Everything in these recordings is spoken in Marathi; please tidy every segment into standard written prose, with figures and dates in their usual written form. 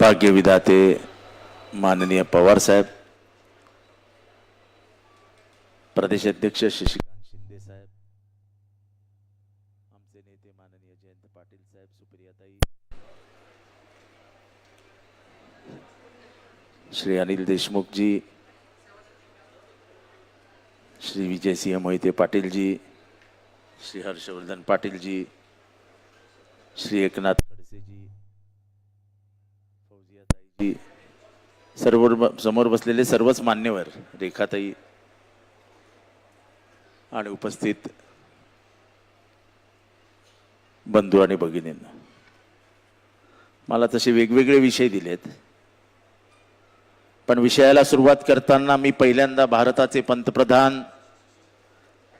भाग्यविधाते माननीय पवार साहेब, प्रदेश अध्यक्ष शशिकांत शिंदे साहेब, आमचे नेते माननीय जयंत पाटील साहेब, सुप्रियाताई, श्री अनिल देशमुख जी, श्री विजय सिंह मोहिते पाटिल जी, श्री हर्षवर्धन पाटिल जी, श्री एकनाथ खडसे जी, फौजियाताई जी, सर्व समोर बसलेले सर्वच मान्यवर, रेखाताई आणि उपस्थित बंधू आणि भगिनींना, मला तसे वेगवेगळे विषय दिलेत, पण विषयाला सुरुवात करताना मी पहिल्यांदा भारताचे पंतप्रधान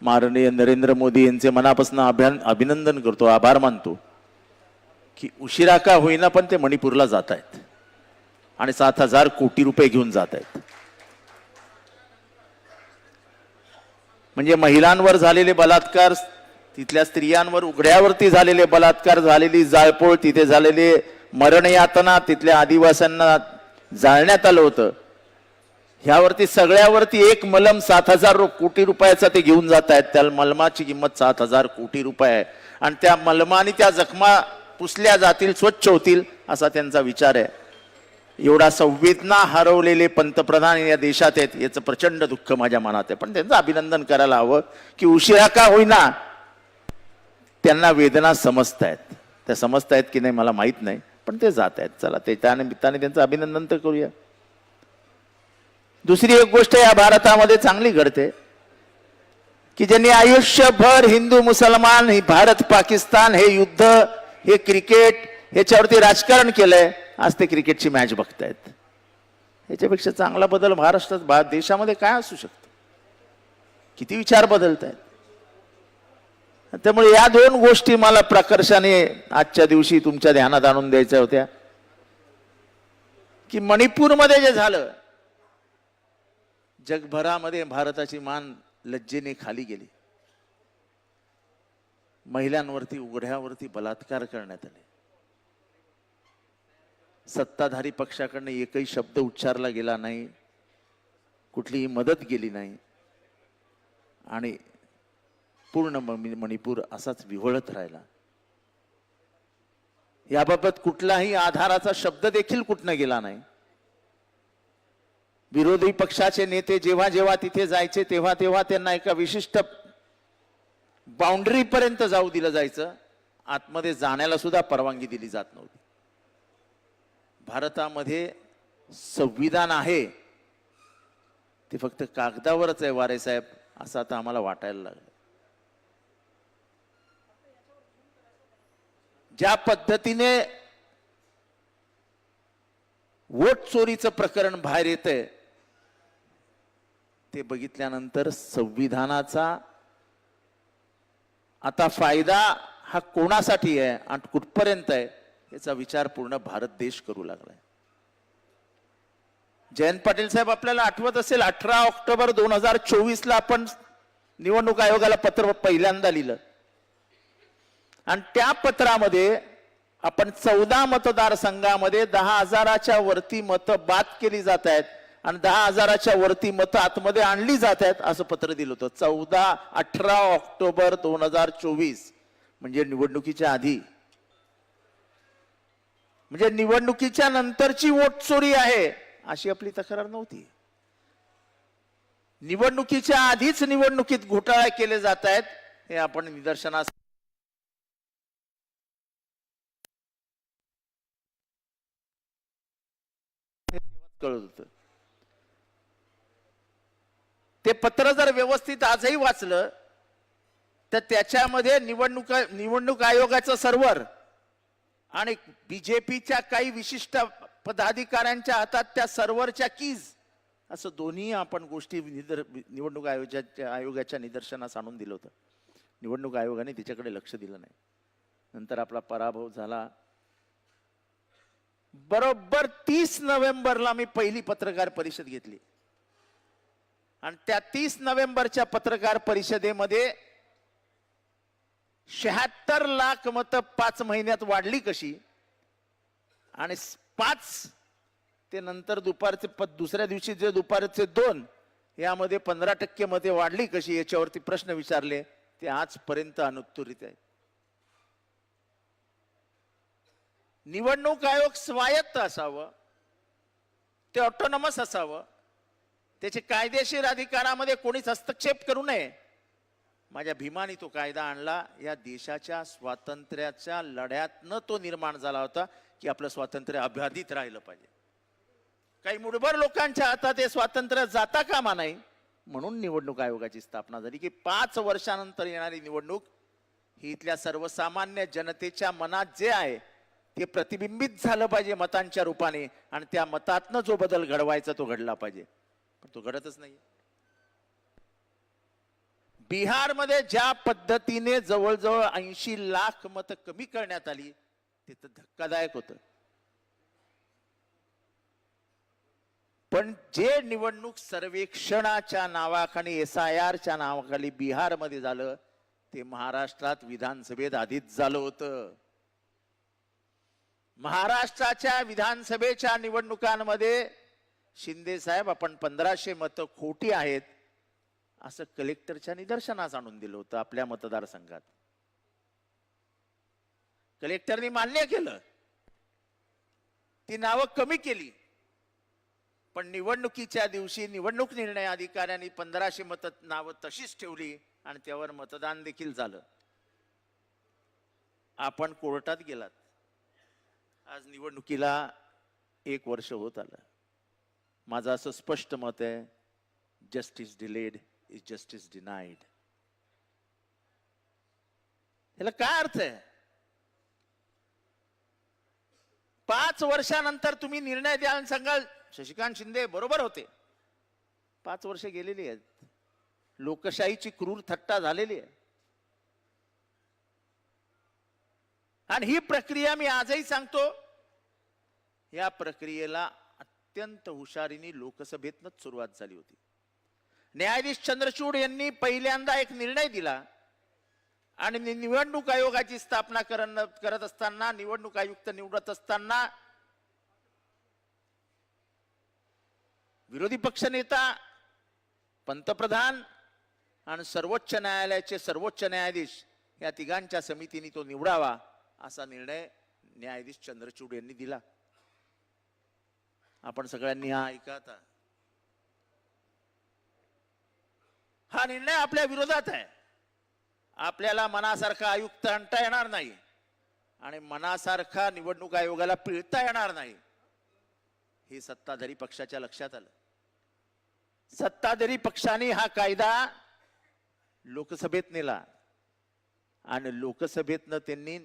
माननीय नरेंद्र मोदी यांचे मनापासून अभिनंदन करतो, आभार मानतो की उशिरा का होईना पण ते मणिपूरला जात आहेत आणि 7,000 कोटी रुपये घेऊन जात आहेत. म्हणजे महिलांवर झालेले बलात्कार, तिथल्या स्त्रियांवर उघड्यावरती झालेले बलात्कार, झालेली जाळपोळ, तिथे झालेले मरण यातना, तिथल्या आदिवासींना जाळण्यात आलं होतं, ह्यावरती सगळ्यावरती एक मलम 7,000 कोटी रुपयाचा ते घेऊन जात आहेत. त्या मलमाची किंमत 7,000 कोटी रुपये आहे आणि त्या मलमाने त्या जखमा पुसल्या जातील, स्वच्छ होतील असा त्यांचा विचार आहे. एवढा संवेदना हरवलेले पंतप्रधान या देशात आहेत याचं प्रचंड दुःख माझ्या मनात आहे. पण त्यांचं अभिनंदन करायला हवं की उशिरा का होईना त्यांना वेदना समजतायत. त्या समजतायत की नाही मला माहित नाही, पण ते जात आहेत. चला ते त्या निमित्ताने त्यांचं अभिनंदन तर करूया. दुसरी एक गोष्ट या भारतामध्ये चांगली घडते की ज्यांनी आयुष्यभर हिंदू मुसलमान, ही भारत पाकिस्तान, हे युद्ध, हे क्रिकेट, ह्याच्यावरती राजकारण केलंय, आज ते क्रिकेटची मॅच बघतायत. याच्यापेक्षा चांगला बदल महाराष्ट्रात देशामध्ये काय असू शकतो? किती विचार बदलत आहेत. त्यामुळे या दोन गोष्टी मला प्रकर्षाने आजच्या दिवशी तुमच्या ध्यानात आणून द्यायच्या होत्या की मणिपूरमध्ये जे झालं, जगभरामध्ये भारताची मान लज्जेने खाली गेली. महिलांवरती उघड्यावरती बलात्कार करण्यात आले. सत्ताधारी पक्षाकडनं एकही शब्द उच्चारला गेला नाही, कुठलीही मदत गेली नाही आणि पूर्ण मणिपूर असाच विव्हळत राहिला. याबाबत कुठलाही आधाराचा शब्द देखील कुठनं गेला नाही. विरोधी पक्षाचे नेते जेव्हा जेव्हा तिथे जायचे तेव्हा तेव्हा त्यांना एका विशिष्ट बाउंड्री पर्यंत जाऊ दिलं जायचं, आतमध्ये जाण्याला सुद्धा परवानगी दिली जात नव्हती. भारतामध्ये संविधान आहे ते फक्त कागदावरच आहे वारे साहेब, असं आता आम्हाला वाटायला लागलं. ज्या पद्धतीने वोट चोरीचं प्रकरण बाहेर येतंय ते बघितल्यानंतर संविधानाचा आता फायदा हा कोणासाठी आहे आणि कुठपर्यंत आहे याचा विचार पूर्ण भारत देश करू लागलाय. जयंत पाटील साहेब, आपल्याला आठवत असेल 18 ऑक्टोबर 2024 ला आपण निवडणूक आयोगाला पत्र पहिल्यांदा लिहिलं आणि त्या पत्रामध्ये आपण 14 मतदारसंघामध्ये 10,000च्या वरती मतं बाद केली जात आहेत आणि 10,000च्या वरती मतं आतमध्ये आणली जात आहेत असं पत्र दिलं होतं. 18 ऑक्टोबर 2024 म्हणजे निवडणुकीच्या आधी, म्हणजे निवडणुकीच्या नंतरची वोट चोरी आहे अशी आपली तक्रार नव्हती. निवडणुकीच्या आधीच निवडणुकीत घोटाळे केले जात आहेत हे आपण निदर्शनास कळत होतं. ते पत्र जर व्यवस्थित आजही वाचलं तर त्याच्यामध्ये निवडणूक आयोगाचं सर्व्हर आणि बीजेपीच्या काही विशिष्ट पदाधिकाऱ्यांच्या हातात त्या सर्व्हरच्या कीज, असं दोन्ही आपण गोष्टी निवडणूक आयोगाच्या निदर्शनास आणून दिलं होतं. निवडणूक आयोगाने तिच्याकडे लक्ष दिलं नाही. नंतर आपला पराभव झाला. बरोबर 30 नोव्हेंबरला मी पहिली पत्रकार परिषद घेतली आणि त्या 30 नोव्हेंबरच्या पत्रकार परिषदेमध्ये 76 लाख मतं 5 महिन्यात वाढली कशी आणि 5 ते नंतर दुसऱ्या दिवशी जे दुपारचे 2 यामध्ये 15% मते वाढली कशी याच्यावरती प्रश्न विचारले ते आजपर्यंत अनुत्तरित आहे. निवडणूक आयोग स्वायत्त असावं, ते ऑटोनॉमस असावं, त्याचे कायदेशीर अधिकारामध्ये कोणीच हस्तक्षेप करू नये. माझ्या भीमाने तो कायदा आणला. या देशाच्या स्वातंत्र्याच्या लढ्यातनं तो निर्माण झाला होता की आपलं स्वातंत्र्य अबाधित राहिलं पाहिजे. काही मुठभर लोकांच्या हातात हे स्वातंत्र्य जाता कामा नाही म्हणून निवडणूक आयोगाची स्थापना झाली की 5 वर्षानंतर येणारी निवडणूक ही इथल्या सर्वसामान्य जनतेच्या मनात जे आहे ते प्रतिबिंबित झालं पाहिजे मतांच्या रूपाने आणि त्या मतातनं जो बदल घडवायचा तो घडला पाहिजे. पण तो घडतच नाही. बिहारमध्ये ज्या पद्धतीने जवळजवळ 80 लाख मतं कमी करण्यात आली ते तर धक्कादायक होतं. पण जे निवडणूक सर्वेक्षणाच्या नावाखाली SIRच्या नावाखाली बिहारमध्ये झालं ते महाराष्ट्रात विधानसभेत आधीच झालं होतं. महाराष्ट्राच्या विधानसभेच्या निवडणुकांमध्ये शिंदे साहेब आपण 1500 मतं खोटी आहेत असं कलेक्टरच्या निदर्शनास आणून दिलं होतं. आपल्या मतदारसंघात कलेक्टरनी मान्य केलं, ती नावं कमी केली. पण निवडणुकीच्या दिवशी निवडणूक निर्णय अधिकाऱ्यांनी 1500 मतं नावं तशीच ठेवली आणि त्यावर मतदान देखील झालं. आपण कोर्टात गेलात. आज निवडणुकीला 1 वर्ष होत आलं. माझं असं स्पष्ट मत आहे, justice delayed is justice denied. याला काय अर्थ आहे? 5 वर्षानंतर तुम्ही निर्णय द्याल सांगाल शशिकांत शिंदे बरोबर होते. 5 वर्ष गेलेली आहेत. लोकशाहीची क्रूर थट्टा झालेली आहे. आणि ही प्रक्रिया मी आजही सांगतो, या प्रक्रियेला अत्यंत हुशारीने लोकसभेतनच सुरुवात झाली होती. न्यायाधीश चंद्रचूड यांनी पहिल्यांदा एक निर्णय दिला आणि निवडणूक आयोगाची स्थापना करत असताना, निवडणूक आयुक्त निवडत असताना विरोधी पक्षनेता, पंतप्रधान आणि सर्वोच्च न्यायालयाचे सर्वोच्च न्यायाधीश या तिघांच्या समितीने तो निवडावा असा निर्णय न्यायाधीश चंद्रचूड यांनी दिला. आपण सगळ्यांनी हा ऐका आता. हा निर्णय आपल्या विरोधात आहे. आपल्याला मनासारखा आयुक्त आणता येणार नाही आणि मनासारखा निवडणूक आयोगाला पिळता येणार नाही हे सत्ताधारी पक्षाच्या लक्षात आलं. सत्ताधारी पक्षाने हा कायदा लोकसभेत नेला आणि लोकसभेतनं त्यांनी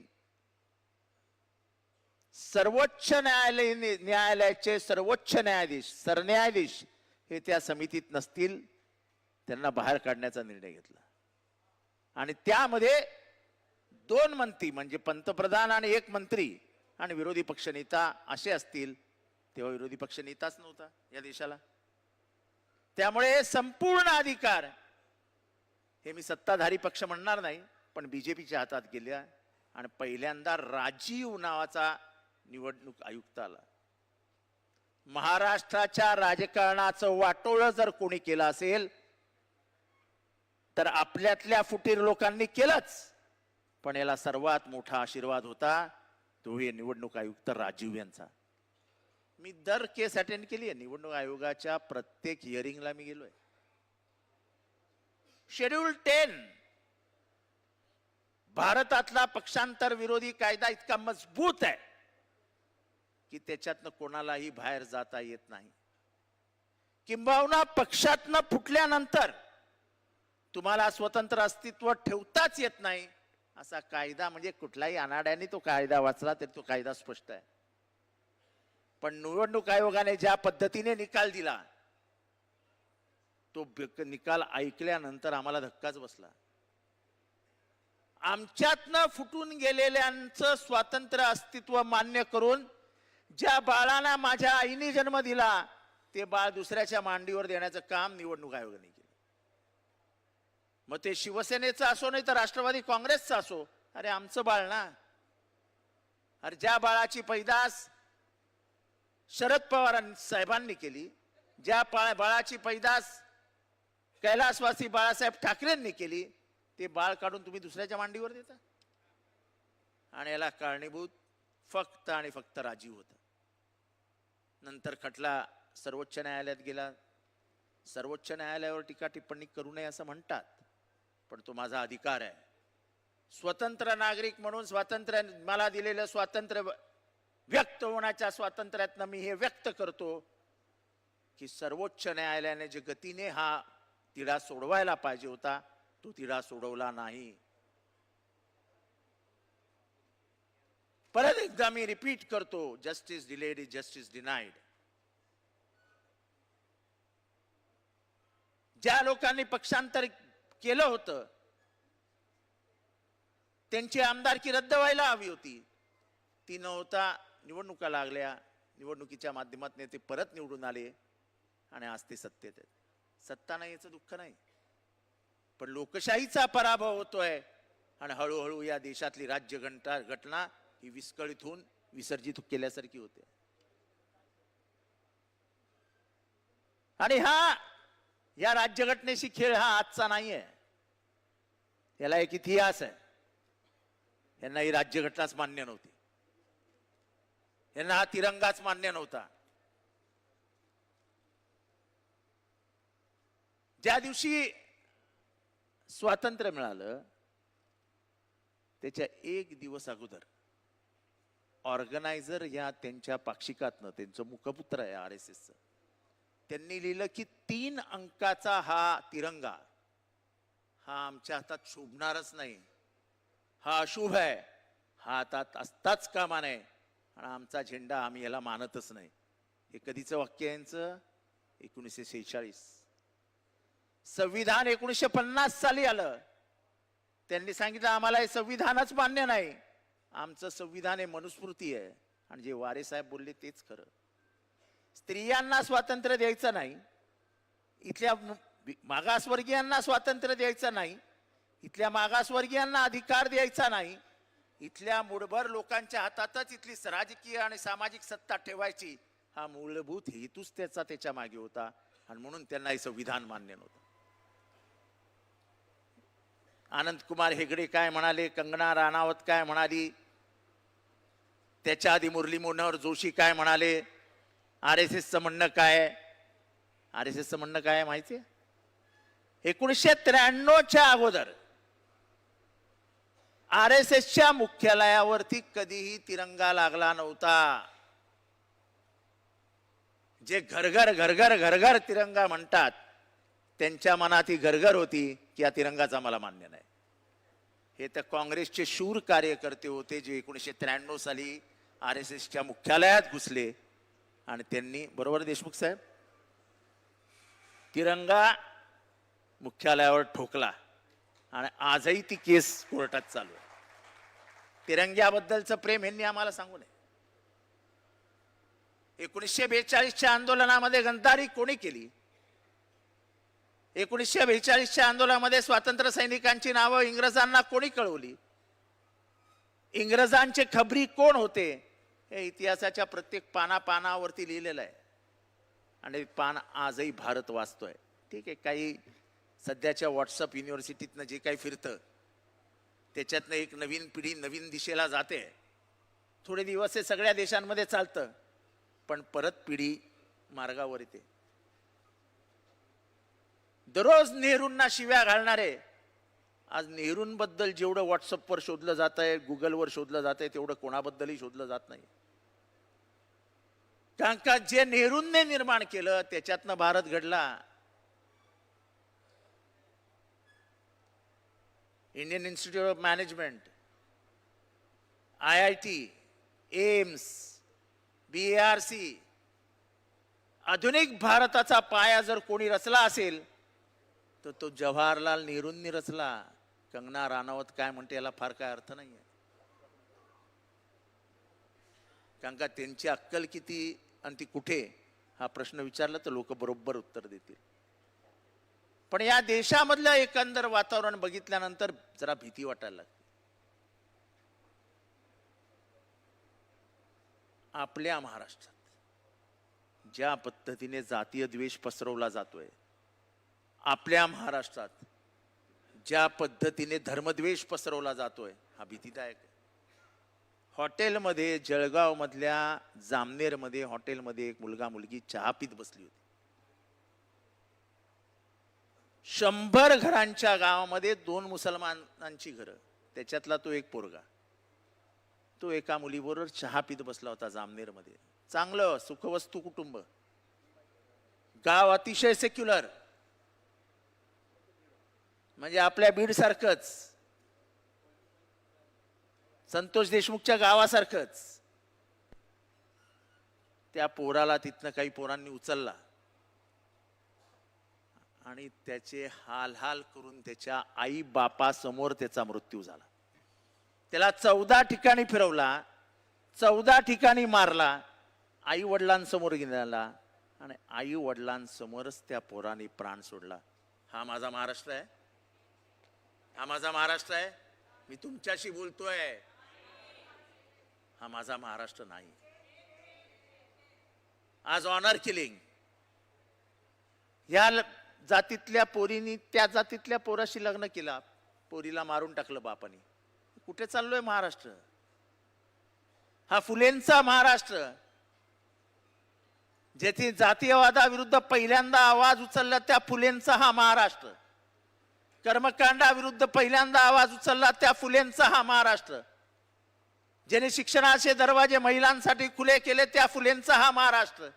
सर्वोच्च न्यायालयाचे सर्वोच्च न्यायाधीश, सरन्यायाधीश हे त्या समितीत नसतील, त्यांना बाहेर काढण्याचा निर्णय घेतला. आणि त्यामध्ये 2 मंत्री म्हणजे पंतप्रधान आणि 1 मंत्री आणि विरोधी पक्षनेता असे असतील. तेव्हा विरोधी पक्षनेताच नव्हता या देशाला. त्यामुळे संपूर्ण अधिकार हे मी सत्ताधारी पक्ष म्हणणार नाही पण बीजेपीच्या हातात गेल्या आणि पहिल्यांदा राजीव नावाचा निवडणूक आयुक्त आला. महाराष्ट्राच्या राजकारणाचं वाटोळं जर कोणी केलं असेल तर आपल्यातल्या फुटीर लोकांनी केलंच, पण याला सर्वात मोठा आशीर्वाद होता तो हे निवडणूक आयुक्त राजीव यांचा. मी दर केस अटेंड केली आहे. निवडणूक आयोगाच्या प्रत्येक हिअरिंगला मी गेलोय. शेड्यूल 10 भारतातला पक्षांतर विरोधी कायदा इतका मजबूत आहे की त्याच्यातनं कोणालाही बाहेर जाता येत नाही. किंबहुना पक्षातनं फुटल्यानंतर तुम्हाला स्वतंत्र अस्तित्व ठेवताच येत नाही असा कायदा, म्हणजे कुठलाही अनाड्याने तो कायदा वाचला तरी तो कायदा स्पष्ट आहे. पण निवडणूक आयोगाने ज्या पद्धतीने निकाल दिला तो निकाल ऐकल्यानंतर आम्हाला धक्काच बसला. आमच्यातनं फुटून गेलेल्यांचं स्वातंत्र्य अस्तित्व मान्य करून ज्या बाळाला माझ्या आईने जन्म दिला ते बाळ दुसऱ्याच्या मांडीवर देण्याचं काम निवडणूक आयोगाने केलं. मग ते शिवसेनेचं असो नाही तर राष्ट्रवादी काँग्रेसचं असो, अरे आमचं बाळ ना. अरे ज्या बाळाची पैदास शरद पवार साहेबांनी केली, ज्या बाळाची पैदास कैलासवासी बाळासाहेब ठाकरेंनी केली, ते बाळ काढून तुम्ही दुसऱ्याच्या मांडीवर देता. आणि याला कारणीभूत फक्त आणि फक्त राजीव होता. नंतर खटला सर्वोच्च न्यायालयात गेला. सर्वोच्च न्यायालयावर टीका टिप्पणी करू नये असं म्हणतात, पण तो माझा अधिकार आहे. स्वतंत्र नागरिक म्हणून स्वातंत्र्य, मला दिलेलं स्वातंत्र्य, व्यक्त होण्याच्या स्वातंत्र्यातनं मी हे व्यक्त करतो की सर्वोच्च न्यायालयाने जे गतीने हा तिढा सोडवायला पाहिजे होता, तो तिढा सोडवला नाही. परत एकदा मी रिपीट करतो, justice delayed is justice denied. ज्या लोकांनी पक्षांतर केलं होतं त्यांची आमदारकी रद्द व्हायला हवी होती, ती न होता निवडणुका लागल्या. निवडणुकीच्या माध्यमातून ते परत निवडून आले आणि आज ते सत्तेत आहेत. सत्ता नाही याचं दुःख नाही, पण लोकशाहीचा पराभव होतोय आणि हळूहळू या देशातली राज्यघटना ही विस्कळीत होऊन विसर्जित केल्यासारखी होते. आणि या राज्यघटनेशी खेळ हा आजचा नाहीये, याला एक इतिहास आहे. यांना ही राज्यघटनाच मान्य नव्हती, यांना हा तिरंगाच मान्य नव्हता. ज्या दिवशी स्वातंत्र्य मिळालं त्याच्या एक दिवस अगोदर ऑर्गनायझर या त्यांच्या पाक्षिकातनं, त्यांचं मुखपुत्र आहे RSSचं, त्यांनी लिहिलं की 3 अंकाचा हा तिरंगा हा आमच्या हातात शोभणारच नाही, हा अशुभ आहे, हा हातात असताच कामा नये आणि आमचा झेंडा आम्ही याला मानतच नाही. हे कधीचं वाक्य यांचं? 1946. संविधान 1950 साली आलं. त्यांनी सांगितलं आम्हाला हे संविधानच मान्य नाही, आमचं संविधान हे मनुस्मृती आहे. आणि जे वारे साहेब बोलले तेच खरं. स्त्रियांना स्वातंत्र्य द्यायचं नाही, इथल्या मागासवर्गीयांना स्वातंत्र्य द्यायचं नाही, इथल्या मागासवर्गीयांना अधिकार द्यायचा नाही, इथल्या मूळभर लोकांच्या हातातच इथली राजकीय आणि सामाजिक सत्ता ठेवायची, हा मूलभूत हेतूच त्याच्या मागे होता. आणि म्हणून त्यांना हे संविधान मान्य नव्हतं. आनंद कुमार हेगडे काय म्हणाले, कंगना राणावत काय म्हणाली, त्याच्या आधी मुरली मनोहर जोशी काय म्हणाले, RSSचं म्हणणं काय? RSSचं म्हणणं काय माहितीये? 1993च्या अगोदर RSSच्या मुख्यालयावरती कधीही तिरंगा लागला नव्हता. जे घरघर घरघर घरघर तिरंगा म्हणतात त्यांच्या मनात ही घरघर होती की या तिरंगाचा मला मान्य नाही. हे तर काँग्रेसचे शूर कार्यकर्ते होते जे 1993 साली RSSच्या मुख्यालयात घुसले आणि त्यांनी, बरोबर देशमुख साहेब, तिरंगा मुख्यालयावर ठोकला आणि आजही ती केस कोर्टात चालू आहे. तिरंग्याबद्दलचं प्रेम यांनी आम्हाला सांगू नये. 1942च्या आंदोलनामध्ये गद्दारी कोणी केली? 1942च्या आंदोलनामध्ये स्वातंत्र्य सैनिकांची नावं इंग्रजांना कोणी कळवली? इंग्रजांचे खबरी कोण होते? हे इतिहासाच्या प्रत्येक पानावरती लिहिलेलं आहे आणि पान आजही भारत वाचतोय. ठीक आहे, काही सध्याच्या व्हॉट्सअप युनिव्हर्सिटीतनं जे काही फिरतं त्याच्यातनं एक नवीन पिढी नवीन दिशेला जाते. थोडे दिवस हे सगळ्या देशांमध्ये चालतं, पण परत पिढी मार्गावर येते. दररोज नेहरूंना शिव्या घालणारे आज नेहरूंबद्दल जेवढं व्हॉट्सअपवर शोधलं जात आहे, गुगलवर शोधलं जात आहे, तेवढं कोणाबद्दलही शोधलं जात नाही. कारण का जे नेहरूंनी निर्माण केलं त्याच्यातनं भारत घडला. Indian institute of management, IIT, AIIMS, BARC, आधुनिक भारताचा पाया जर कोणी रचला असेल तर तो जवाहरलाल नेहरूंनी रचला. कंगना राणावत काय म्हणते याला फार काय अर्थ नाहीये, कारण का त्यांची अक्कल किती आणि ती कुठे हा प्रश्न विचारला तर लोक बरोबर उत्तर देतील. पण या देशामधलं एकंदर वातावरण बघितल्यानंतर जरा भीती वाटायला लागते. आपल्या महाराष्ट्रात ज्या पद्धतीने जातीय द्वेष पसरवला जातोय आपल्या महाराष्ट्रात, ज्या पद्धतीने धर्मद्वेष पसरवला जातोय, हा भीतीदायक आहे. हॉटेलमध्ये, जळगाव मधल्या जामनेरमध्ये हॉटेलमध्ये एक मुलगा मुलगी चहा पीत बसली होती. 100 घरांच्या गावामध्ये 2 मुसलमानांची घरं, त्याच्यातला तो एक पोरगा, तो एका मुलीबरोबर चहा पीत बसला होता जामनेरमध्ये. चांगलं सुखवस्तू कुटुंब, गाव अतिशय सेक्युलर, म्हणजे आपल्या बीड सारखंच, संतोष देशमुखच्या गावासारखंच. त्या पोराला तिथनं काही पोरांनी उचलला आणि त्याचे हाल हाल करून त्याच्या आई बापासमोर त्याचा मृत्यू झाला. त्याला 14 ठिकाणी फिरवला, 14 ठिकाणी मारला, आई वडिलांसमोर गेला आणि आई वडिलांसमोरच त्या पोराने प्राण सोडला. हा माझा महाराष्ट्र आहे, हा माझा महाराष्ट्र आहे. मी तुमच्याशी बोलतोय, हा माझा महाराष्ट्र नाही. आज ऑनर किलिंग, या जातीतल्या पोरीनी त्या जातीतल्या पोराशी लग्न केला, पोरीला मारून टाकलं बापानी. कुठे चाललोय महाराष्ट्र? हा फुलेंचा महाराष्ट्र, ज्याची जातीयवादाविरुद्ध पहिल्यांदा आवाज उचलला त्या फुलेंचा हा महाराष्ट्र. कर्मकांडाविरुद्ध पहिल्यांदा आवाज उचलला त्या फुलेंचा हा महाराष्ट्र. ज्याने शिक्षणाचे दरवाजे महिलांसाठी खुले केले त्या फुलेंचा हा महाराष्ट्र.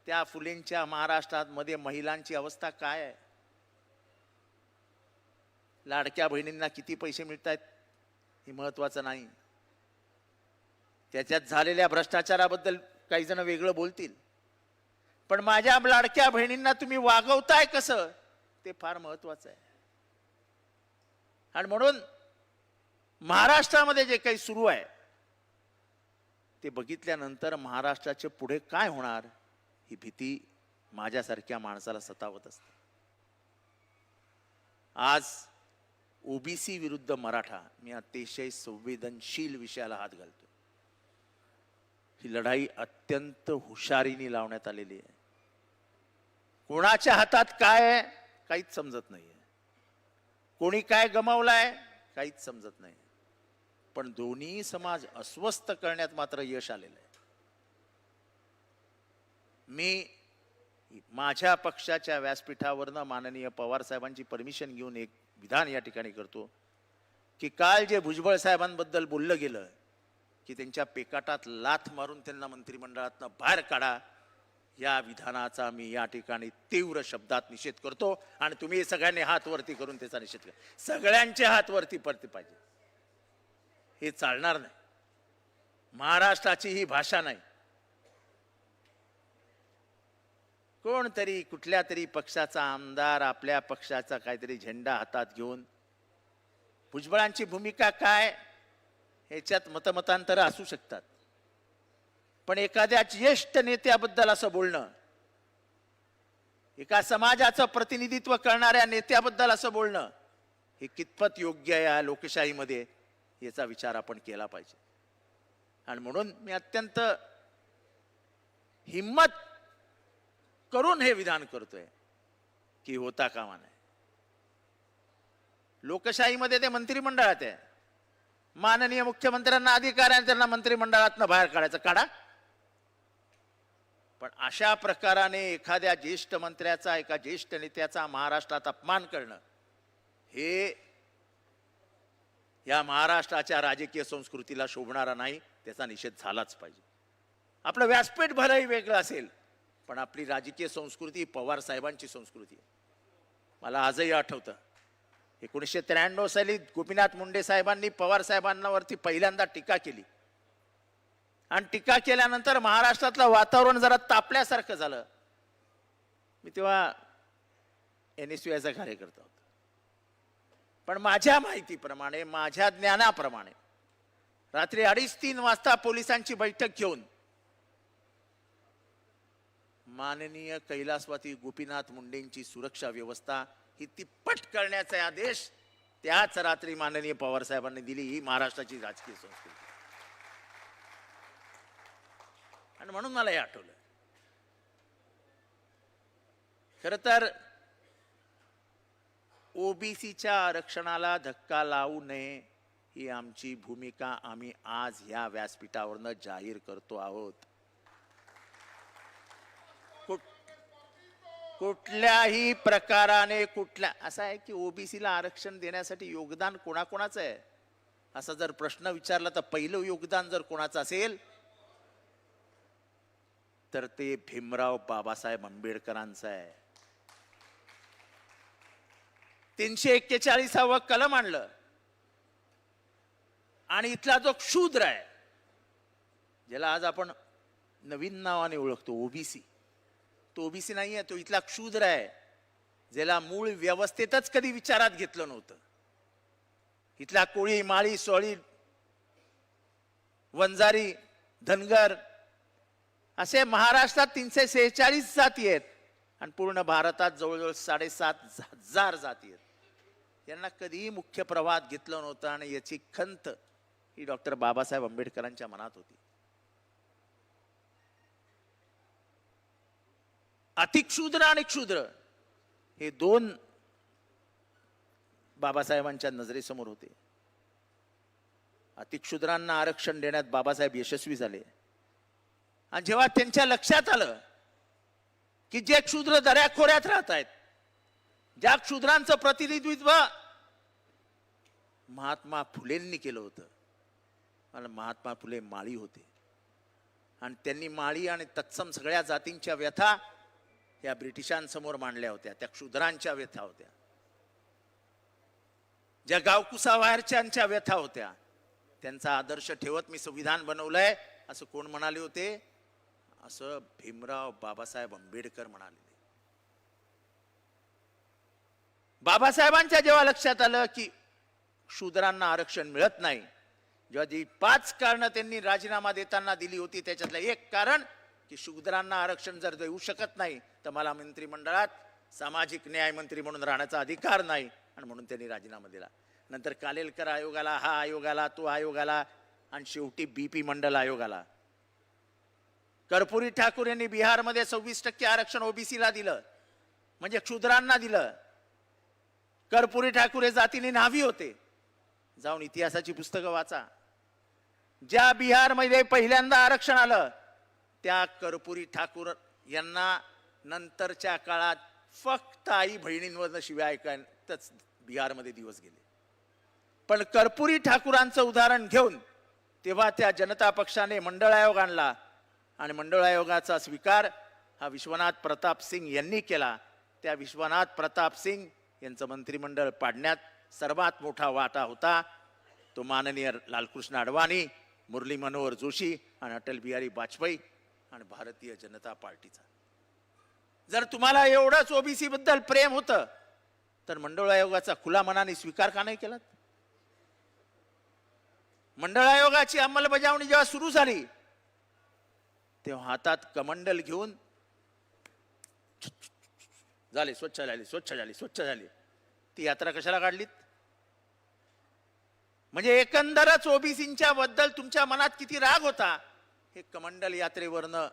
त्या फुलेंच्या महाराष्ट्रात मध्ये महिलांची अवस्था काय आहे? लाडक्या बहिणींना किती पैसे मिळत आहेत हे महत्वाचं नाही. त्याच्यात झालेल्या भ्रष्टाचाराबद्दल काही जण वेगळं बोलतील, पण माझ्या लाडक्या बहिणींना तुम्ही वागवताय कसं ते फार महत्वाचं आहे. आणि म्हणून महाराष्ट्रामध्ये जे काही सुरू आहे ते बघितल्यानंतर महाराष्ट्राचे पुढे काय होणार ही भीती माझ्यासारख्या माणसाला सतावत असते. आज ओबीसी विरुद्ध मराठा, मी अतिशय संवेदनशील विषयाला हात घालतो. ही लढाई अत्यंत हुशारीने लावण्यात आलेली आहे. कोणाच्या हातात काय आहे काहीच समजत नाहीये, कोणी काय गमावलाय काहीच समजत नाही, पण दोन्ही समाज अस्वस्थ करण्यात मात्र यश आलेलं आहे. मी माझ्या पक्षाच्या व्यासपीठावरनं माननीय पवार साहेबांची परमिशन घेऊन एक विधान या ठिकाणी करतो की काल जे भुजबळ साहेबांबद्दल बोललं गेलं की त्यांच्या पेकाटात लाथ मारून त्यांना मंत्रिमंडळातनं बाहेर काढा, या विधानाचा मी या ठिकाणी तीव्र शब्दात निषेध करतो. आणि तुम्ही सगळ्यांनी हात वरती करून त्याचा निषेध करा. सगळ्यांचे हात वरती पडते पाहिजे, हे चालणार नाही. महाराष्ट्राची ही भाषा नाही. कोणतरी कुठल्या तरी पक्षाचा आमदार आपल्या पक्षाचा काहीतरी झेंडा हातात घेऊन, भुजबळांची भूमिका काय ह्याच्यात मतमतांतर असू शकतात, पण एखाद्या ज्येष्ठ नेत्याबद्दल असं बोलणं, एका समाजाचं प्रतिनिधित्व करणाऱ्या नेत्याबद्दल असं बोलणं, हे कितपत योग्य आहे या लोकशाहीमध्ये याचा विचार आपण केला पाहिजे. आणि म्हणून मी अत्यंत हिम्मत करून हे विधान करतोय की होता कामा नये. लोकशाहीमध्ये ते मंत्रिमंडळात आहे, माननीय मुख्यमंत्र्यांना अधिकार आहे त्यांना मंत्रिमंडळातनं बाहेर काढायचं, काढा. पण अशा प्रकाराने एखाद्या ज्येष्ठ मंत्र्याचा, एका ज्येष्ठ नेत्याचा महाराष्ट्रात अपमान करणं हे या महाराष्ट्राच्या राजकीय संस्कृतीला शोभणारा नाही. त्याचा निषेध झालाच पाहिजे. आपलं व्यासपीठ भलंही वेगळं असेल, पण आपली राजकीय संस्कृती पवार साहेबांची संस्कृती आहे. मला आजही आठवतं 1993 साली गोपीनाथ मुंडे साहेबांनी पवार साहेबांवरती पहिल्यांदा टीका केली आणि टीका केल्यानंतर महाराष्ट्रातलं वातावरण जरा तापल्यासारखं झालं. मी तेव्हा NSUIचा कार्यकर्ता होतो, पण माझ्या माहितीप्रमाणे, माझ्या ज्ञानाप्रमाणे रात्री 2:30-3 वाजता पोलिसांची बैठक घेऊन माननीय कैलासवासी गोपीनाथ मुंडेंची सुरक्षा व्यवस्था ही तिप्पट करण्याचे आदेश त्याच रात्री माननीय पवार साहेबांनी दिली. ही महाराष्ट्राची राजकीय संस्कृती. आणि म्हणून मला हे आठवलं खरं तर ओबीसीच्या आरक्षणाला धक्का लावू नये ही आमची भूमिका आम्ही आज ह्या व्यासपीठावरनं जाहीर करतो आहोत. कुठल्याही प्रकाराने असं आहे की ओबीसीला आरक्षण देण्यासाठी योगदान कोणाकोणाचं आहे असा जर प्रश्न विचारला तर पहिलं योगदान जर कोणाचं असेल तर ते भीमराव बाबासाहेब आंबेडकरांचं आहे. 341 कलम आणलं आणि इथला जो क्षुद्र आहे ज्याला आज आपण नवीन नावाने ओळखतो ओबीसी, तो ओबीसी नाही आहे, तो इथला क्षुद्र आहे ज्याला मूळ व्यवस्थेतच कधी विचारात घेतलं नव्हतं. इथला कोळी, माळी, सोळी, वंजारी, धनगर असे महाराष्ट्रात 346 जाती आहेत आणि पूर्ण भारतात जवळजवळ 7,500 जाती आहेत. यांना कधीही मुख्य प्रवाहात घेतलं नव्हतं आणि याची खंत ही डॉक्टर बाबासाहेब आंबेडकरांच्या मनात होती. अतिक्षुद्र आणि क्षुद्र हे दोन बाबासाहेबांच्या नजरेसमोर होते. अतिक्षुद्रांना आरक्षण देण्यात बाबासाहेब यशस्वी झाले आणि जेव्हा त्यांच्या लक्षात आलं की जे क्षुद्र दऱ्याखोऱ्यात राहत आहेत, ज्या क्षुद्रांचं प्रतिनिधित्व महात्मा फुलेंनी केलं होतं, मला महात्मा फुले माळी होते आणि त्यांनी माळी आणि तत्सम सगळ्या जातींच्या व्यथा या ब्रिटिशांसमोर मांडल्या होत्या. त्या क्षुद्रांच्या व्यथा होत्या, ज्या गावकुसाबाहेरच्यांच्या व्यथा होत्या. त्यांचा आदर्श ठेवत मी संविधान बनवलंय असं कोण म्हणाले होते? असं भीमराव बाबासाहेब आंबेडकर म्हणाले. बाबासाहेबांच्या जेव्हा लक्षात आलं की शूद्रांना आरक्षण मिळत नाही, जेव्हा जी 5 कारणं त्यांनी राजीनामा देताना दिली होती त्याच्यातलं एक कारण की शूद्रांना आरक्षण जर देऊ शकत नाही तर मला मंत्रिमंडळात सामाजिक न्याय मंत्री म्हणून राहण्याचा अधिकार नाही आणि म्हणून त्यांनी राजीनामा दिला. नंतर कालेलकर आयोगाला, हा आयोग आला, तो आयोग आला आणि शेवटी बीपी मंडल आयोग आला. कर्पूरी ठाकूर यांनी बिहारमध्ये 26% आरक्षण ओबीसीला दिलं, म्हणजे क्षुद्रांना दिलं. कर्पूरी ठाकूर हे जातीने न्हावी होते. जाऊन इतिहासाची पुस्तकं वाचा. ज्या बिहारमध्ये पहिल्यांदा आरक्षण आलं त्या कर्पूरी ठाकूर यांना नंतरच्या काळात फक्त आई बहिणींवरनं शिव्या ऐकायतच बिहारमध्ये दिवस गेले. पण कर्पूरी ठाकूरांचं उदाहरण घेऊन तेव्हा त्या जनता पक्षाने मंडळ आयोग आणला आणि मंडळ आयोगाचा स्वीकार हा विश्वनाथ प्रताप सिंग यांनी केला. त्या विश्वनाथ प्रताप सिंग यांचं मंत्रिमंडळ पाडण्यात सर्वात मोठा वाटा होता तो माननीय लालकृष्ण अडवाणी, मुरली मनोहर जोशी आणि अटल बिहारी वाजपेयी आणि भारतीय जनता पार्टीचा. जर तुम्हाला एवढंच ओबीसी बद्दल प्रेम होतं तर मंडळ आयोगाचा खुला मनाने स्वीकार का नाही केला? मंडळ आयोगाची अंमलबजावणी जेव्हा सुरू झाली तेव्हा हातात कमंडल घेऊन झाले स्वच्छ झाली, स्वच्छ झाली, स्वच्छ झाली, ती यात्रा कशाला काढलीत? म्हणजे एकंदरच ओबीसींच्या बद्दल तुमच्या मनात किती राग होता हे कमंडल यात्रेवरनं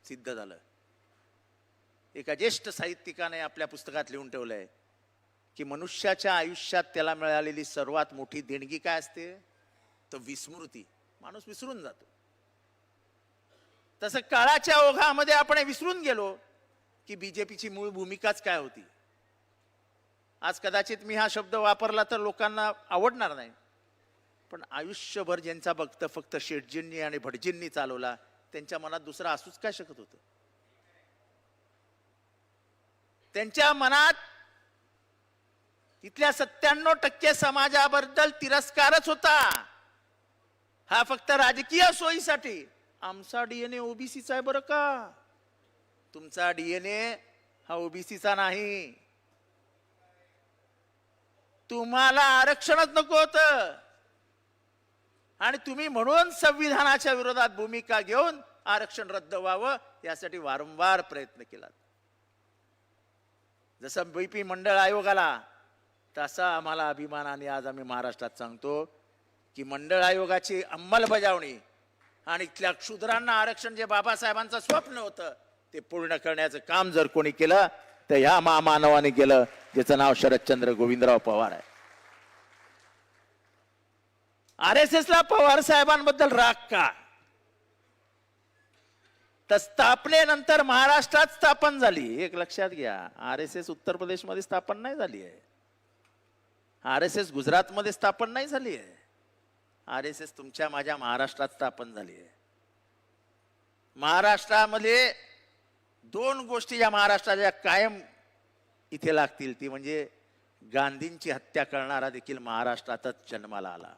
सिद्ध झालं. एका ज्येष्ठ साहित्यिकाने आपल्या पुस्तकात लिहून ठेवलंय की मनुष्याच्या आयुष्यात त्याला मिळालेली सर्वात मोठी देणगी काय असते? तर विस्मृती. माणूस विसरून जातो. तसं काळाच्या ओघामध्ये आपण विसरून गेलो की बीजेपीची मूळ भूमिकाच काय होती. आज कदाचित मी हा शब्द वापरला तर लोकांना आवडणार नाही, पण आयुष्यभर ज्यांचा फक्त शेटजींनी आणि भटजींनी चालवला त्यांच्या मनात दुसरा असूच काय शकत होतं? त्यांच्या मनात इथल्या 97% समाजाबद्दल तिरस्कारच होता. हा फक्त राजकीय सोयीसाठी. आमचा डीएनए ओबीसीचा आहे बरं का, तुमचा डीएनए हा ओबीसीचा नाही. तुम्हाला आरक्षणच नको होतं आणि तुम्ही म्हणून संविधानाच्या विरोधात भूमिका घेऊन आरक्षण रद्द व्हावं यासाठी वारंवार प्रयत्न केला. जसं बीपी मंडळ आयोग आला तसा आम्हाला अभिमानाने आज आम्ही महाराष्ट्रात सांगतो की मंडळ आयोगाची अंमलबजावणी आणि इथल्या क्षुद्रांना आरक्षण जे बाबासाहेबांचं स्वप्न होतं ते पूर्ण करण्याचं काम जर कोणी केलं तर ह्या महामानवाने केलं ज्याचं नाव शरदचंद्र गोविंदराव पवार आहे. RSS ला पवार साहेबांबद्दल राग का? तर स्थापनेनंतर महाराष्ट्रात स्थापन झाली. एक लक्षात घ्या, RSS उत्तर प्रदेशमध्ये स्थापन नाही झाली आहे. RSS गुजरातमध्ये स्थापन नाही झाली आहे. RSS तुमच्या माझ्या महाराष्ट्रात स्थापन झाली आहे. महाराष्ट्रामध्ये दोन गोष्टी या महाराष्ट्राच्या कायम इथे लागतील, ती म्हणजे गांधींची हत्या करणारा देखील महाराष्ट्रातच जन्माला आला.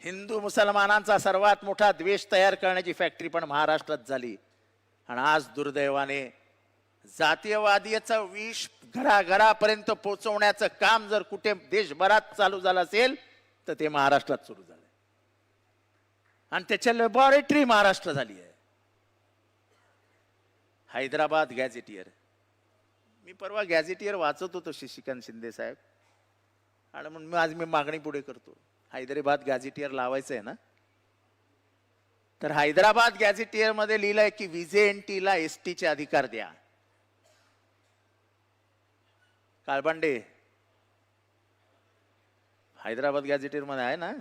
हिंदू मुसलमानांचा सर्वात मोठा द्वेष तयार करण्याची फॅक्टरी पण महाराष्ट्रात झाली. आणि आज दुर्दैवाने जातीयवादीचं विष घराघरापर्यंत पोहोचवण्याचं काम जर कुठे देशभरात चालू झालं असेल तर ते महाराष्ट्रात सुरू झालंय. आणि त्याच्या लॅबॉरेटरी महाराष्ट्र झाली आहे. हैदराबाद गॅझेटियर, मी परवा गॅझेटियर वाचत होतो शशिकांत शिंदे साहेब, आणि म्हणून आज मी मागणी पुढे करतो, हैदराबाद गॅझेटियर लावायचं आहे ना, तर हैदराबाद गॅझेटियर मध्ये लिहिलंय की व्हिजेएनटीला एसटीचे अधिकार द्या. काळबांडे हैदराबाद गॅझेटियर मध्ये आहे ना,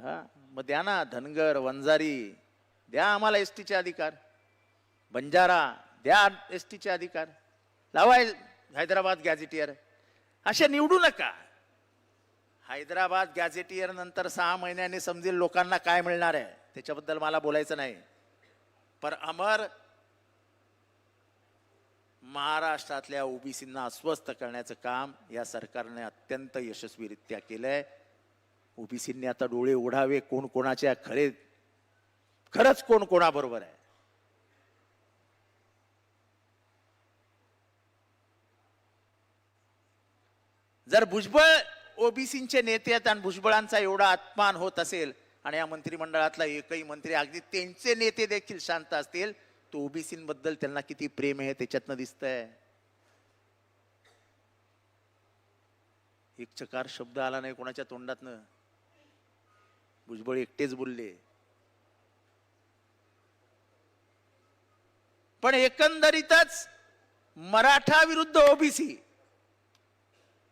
हा मग द्या ना. धनगर वंजारी द्या आम्हाला एसटीचे अधिकार, बंजारा द्या एसटीचे अधिकार, लावाय हैदराबाद गॅझेटियर. असे निवडू नका. हैदराबाद गॅझेटियर नंतर 6 महिन्यांनी समजेल लोकांना काय मिळणार आहे, त्याच्याबद्दल मला बोलायचं नाही. पर अमर महाराष्ट्रातल्या ओबीसींना अस्वस्थ करण्याचं काम या सरकारने अत्यंत यशस्वीरित्या केलंय. ओबीसींनी आता डोळे उघडावे, कोण कोणाच्या खरंच कोण कोणाबरोबर आहे. जर भुजबळ ओबीसींचे नेते आहेत आणि भुजबळांचा एवढा अपमान होत असेल आणि या मंत्रिमंडळातला एकही मंत्री, अगदी त्यांचे नेते देखील शांत असतील, तो ओबीसींबद्दल त्यांना किती प्रेम आहे त्याच्यातनं दिसतंय. एक चकार शब्द आला नाही कोणाच्या तोंडातनं, भुजबळ एकटेच बोलले. पण एकंदरीतच मराठा विरुद्ध ओबीसी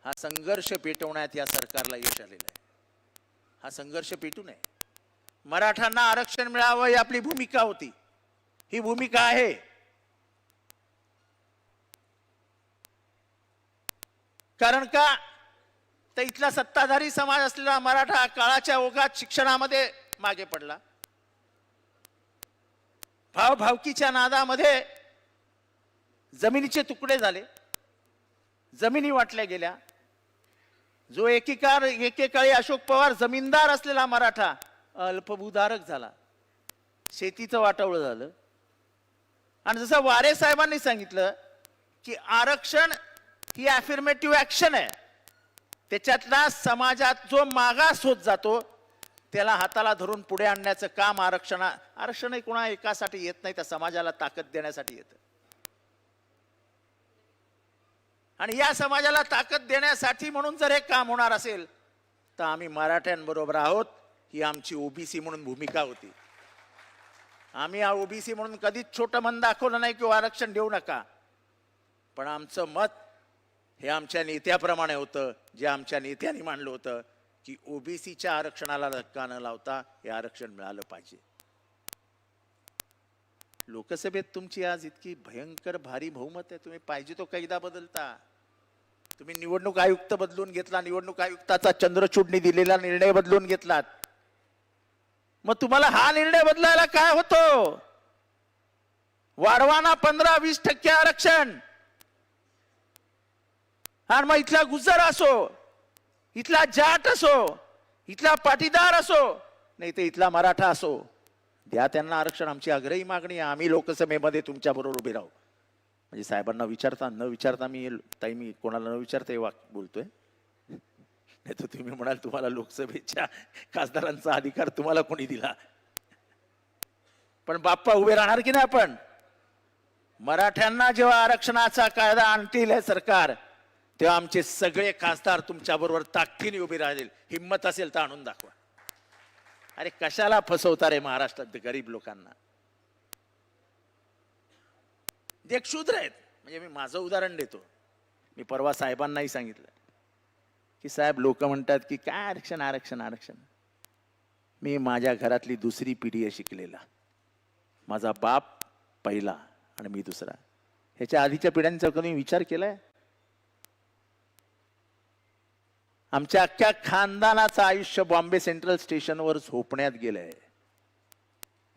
हा संघर्ष पेटवण्यात या सरकारला यश आलेलं आहे. हा संघर्ष पेटू नये, मराठ्यांना आरक्षण मिळावं ही आपली भूमिका होती, ही भूमिका आहे. कारण का तर इथला सत्ताधारी समाज असलेला मराठा काळाच्या ओघात शिक्षणामध्ये मागे पडला, भावभावकीच्या नादामध्ये जमिनीचे तुकडे झाले, जमिनी वाटल्या गेल्या. जो एकेकाळी अशोक पवार जमीनदार असलेला मराठा अल्पभूधारक झाला, शेतीचं वाटवळं झालं. आणि जसं वारे साहेबांनी सांगितलं की आरक्षण ही अफर्मेटिव्ह ऍक्शन आहे, त्याच्यातला समाजात जो मागास होत जातो त्याला हाताला धरून पुढे आणण्याचं काम आरक्षण कोणा एकासाठी येत नाही, त्या समाजाला ताकद देण्यासाठी येतं. आणि या समाजाला ताकद देण्यासाठी म्हणून जर हे काम होणार असेल तर आम्ही मराठ्यांबरोबर आहोत, ही आमची ओबीसी म्हणून भूमिका होती. आम्ही ओबीसी म्हणून कधीच छोटं मन दाखवलं नाही किंवा आरक्षण देऊ नका. पण आमचं मत हे आमच्या नेत्याप्रमाणे होतं, जे आमच्या नेत्यांनी मांडलं होतं की ओबीसीच्या आरक्षणाला धक्का न लावता हे आरक्षण मिळालं पाहिजे. लोकसभेत तुमची आज इतकी भयंकर भारी बहुमत आहे, तुम्ही पाहिजे तो कायदा बदलता. तुम्ही निवडणूक आयुक्त बदलून घेतला, निवडणूक आयुक्ताचा चंद्रचूडनी दिलेला निर्णय बदलून घेतलात. मग तुम्हाला हा निर्णय बदलायला काय होतो? वाढवाना 15-20% आरक्षण. आणि मग इथला गुजर असो, इथला जाट असो, इथला पाटीदार असो, नाही तर इथला मराठा असो, द्या त्यांना आरक्षण. आमची आग्रही मागणी आहे. आम्ही लोकसभेमध्ये तुमच्या बरोबर उभे राहू. म्हणजे साहेबांना विचारता न विचारता मी कोणाला न विचारता बोलतोय. नाही तर तुम्ही म्हणाल तुम्हाला लोकसभेच्या खासदारांचा अधिकार तुम्हाला कोणी दिला. पण बाप्पा उभे राहणार की नाही आपण? मराठ्यांना जेव्हा आरक्षणाचा कायदा आणतील हे सरकार, तेव्हा आमचे सगळे खासदार तुमच्या बरोबर ताकदीने उभे राहतील. हिम्मत असेल तर आणून दाखवा. अरे कशाला फसवता रे महाराष्ट्रात गरीब लोकांना? जे शूद्र आहेत, म्हणजे मी माझं उदाहरण देतो. मी परवा साहेबांनाही सांगितलं की साहेब, लोक म्हणतात की काय आरक्षण आरक्षण आरक्षण. मी माझ्या घरातली दुसरी पिढी आहे शिकलेला. माझा बाप पहिला आणि मी दुसरा. ह्याच्या आधीच्या पिढ्यांचा कधी विचार केलाय? आमच्या अख्ख्या खानदानाचं आयुष्य बॉम्बे सेंट्रल स्टेशनवर झोपण्यात गेलंय.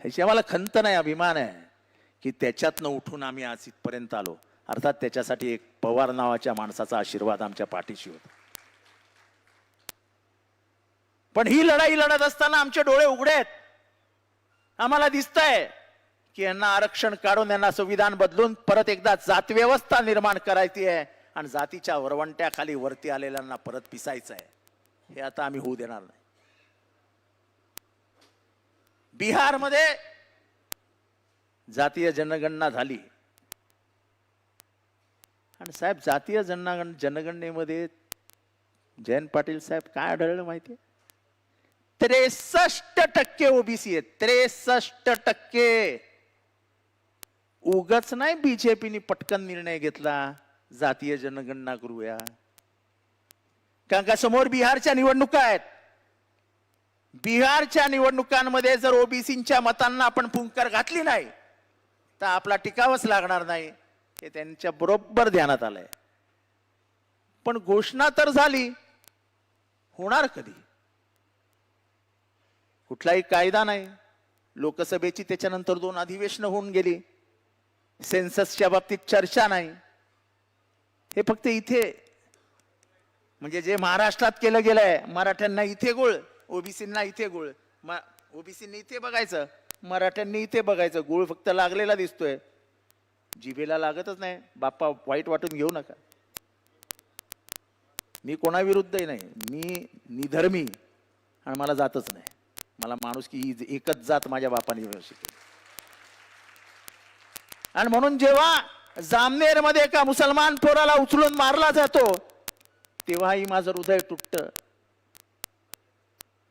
ह्याची आम्हाला खंत नाही, अभिमान आहे की त्याच्यातनं उठून आम्ही आज इथपर्यंत आलो. अर्थात त्याच्यासाठी एक पवार नावाच्या माणसाचा आशीर्वाद आमच्या पाठीशी होता. पण ही लढाई लढत असताना आमचे डोळे उघडे आहेत. आम्हाला दिसतंय की यांना आरक्षण काढून, यांना संविधान बदलून परत एकदा जात व्यवस्था निर्माण करायची आहे आणि जातीच्या वरवंट्याखाली वरती आलेल्यांना परत पिसायचं आहे. हे आता आम्ही होऊ देणार नाही. बिहारमध्ये जातीय जनगणना झाली आणि साहेब, जातीय जनगणनेमध्ये जयंत पाटील साहेब काय आढळलं माहितीये? 63% ओबीसी आहेत. 63%. उगाच नाही बीजेपीने पटकन निर्णय घेतला जातीय जनगणना करूया. कारण का समोर बिहारच्या निवडणुका आहेत. बिहारच्या निवडणुकांमध्ये जर ओबीसींच्या मतांना आपण फुंकर घातली नाही तर आपला टिकावंच लागणार नाही. हे त्यांच्या बरोबर ध्यानात आलंय. पण घोषणा तर झाली, होणार कधी? कुठलाही कायदा नाही. लोकसभेची त्याच्यानंतर 2 अधिवेशनं होऊन गेली. सेन्ससच्या बाबतीत चर्चा नाही. हे फक्त इथे, म्हणजे जे महाराष्ट्रात केलं गेलंय, मराठ्यांना इथे गोळ, ओबीसींना इथे गोळ. ओबीसींनी इथे बघायचं, मराठ्यांनी इथे बघायचं. गोळ फक्त लागलेला दिसतोय, जिभेला लागतच नाही. बाप्पा, वाईट वाटून घेऊ नका. मी कोणाविरुद्धही नाही. मी निधर्मी आणि मला जातच नाही. मला माणूस की ही एकच जात माझ्या बापाने शिकवली. आणि म्हणून जेव्हा जामनेर मध्ये एका मुसलमान पोराला उचलून मारला जातो तेव्हाही माझं हृदय तुटतं.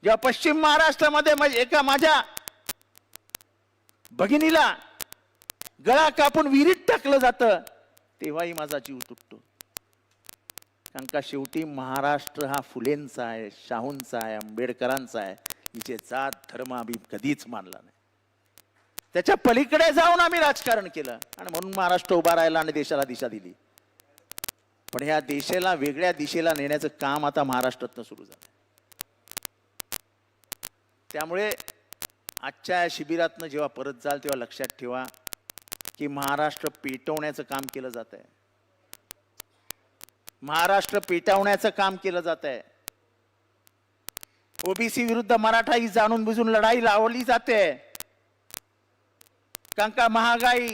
जेव्हा पश्चिम महाराष्ट्रामध्ये एका माझ्या भगिनीला गळा कापून विहिरीत टाकलं जातं तेव्हाही माझा जीव तुटतो. कारण का शेवटी महाराष्ट्र हा फुलेंचा आहे, शाहूंचा आहे, आंबेडकरांचा आहे. हिचे जात धर्म आम्ही कधीच मानला नाही. त्याच्या पलीकडे जाऊन आम्ही राजकारण केलं आणि म्हणून महाराष्ट्र उभा राहिला आणि देशाला दिशा दिली. पण ह्या देशाला वेगळ्या दिशेला नेण्याचं काम आता महाराष्ट्रातनं सुरू झालं. त्यामुळे आजच्या शिबिरातनं जेव्हा परत जाल तेव्हा लक्षात ठेवा की महाराष्ट्र पेटवण्याचं काम केलं जात आहे. महाराष्ट्र पेटवण्याचं काम केलं जात आहे. ओबीसी विरुद्ध मराठा ही जाणून बुजून लढाई लावली जाते. कारण का महागाई,